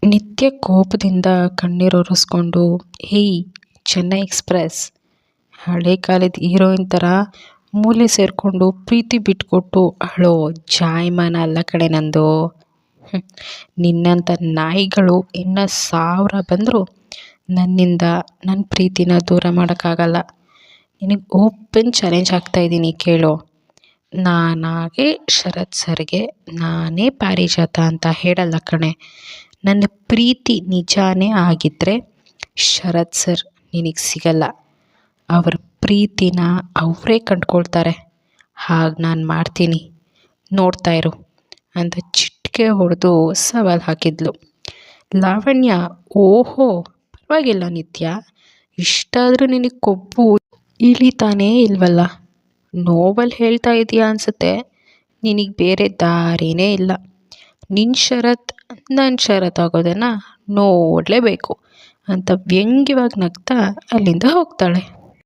ನಿತ್ಯ ಕೋಪದಿಂದ ಕಣ್ಣೀರೊರೆಸ್ಕೊಂಡು "ಹೇಯ್ ಚೆನ್ನೈ ಎಕ್ಸ್‌ಪ್ರೆಸ್" ಹಳೆ ಕಾಲದ ಹೀರೋಯಿನ್ ಥರ ಮೂಲೆ ಸೇರಿಕೊಂಡು ಪ್ರೀತಿ ಬಿಟ್ಕೊಟ್ಟು ಅಳೋ ಜಾಯಮಾನ ಅಲ್ಲ ಕಣೆ ನಂದು. ನಿನ್ನಂಥ ನಾಯಿಗಳು ಇನ್ನು 1000 ಬಂದರೂ ನನ್ನಿಂದ ನನ್ನ ಪ್ರೀತಿನ ದೂರ ಮಾಡೋಕ್ಕಾಗಲ್ಲ. ನಿನಗೆ ಓಪನ್ ಚಾಲೆಂಜ್ ಹಾಕ್ತಾಯಿದ್ದೀನಿ ಕೇಳು. ನಾನಾಗೆ ಶರತ್ ಸರ್ಗೆ ನಾನೇ ಪಾರಿಜಾತ ಅಂತ ಹೇಳಲ್ಲ ಕಣೆ. ನನ್ನ ಪ್ರೀತಿ ನಿಜಾನೇ ಆಗಿದ್ದರೆ ಶರತ್ ಸರ್ ನಿನಗೆ ಸಿಗಲ್ಲ. ಅವ್ರ ಪ್ರೀತಿನ ಅವರೇ ಕಂಡ್ಕೊಳ್ತಾರೆ. ಹಾಗೆ ನಾನು ಮಾಡ್ತೀನಿ, ನೋಡ್ತಾ ಇರು ಅಂತ ಚಿಟಿಕೆ ಹೊಡೆದು ಸವಾಲು ಹಾಕಿದ್ಲು. ಲಾವಣ್ಯ ಓಹೋ ಪರವಾಗಿಲ್ಲ ನಿತ್ಯ, ಇಷ್ಟಾದರೂ ನಿನಗೆ ಕೊಬ್ಬು ಇಳಿತಾನೇ ಇಲ್ವಲ್ಲ. ನೋವಲ್ಲಿ ಹೇಳ್ತಾ ಇದೆಯಾ ಅನಿಸುತ್ತೆ. ನಿನಗೆ ಬೇರೆ ದಾರಿನೇ ಇಲ್ಲ. ನಿನ್ನ ಶರತ್ ನನ್ನ ಶರತ್ ಆಗೋದನ್ನು ನೋಡಲೇಬೇಕು ಅಂತ ವ್ಯಂಗ್ಯವಾಗಿ ನಗ್ತಾ ಅಲ್ಲಿಂದ ಹೋಗ್ತಾಳೆ.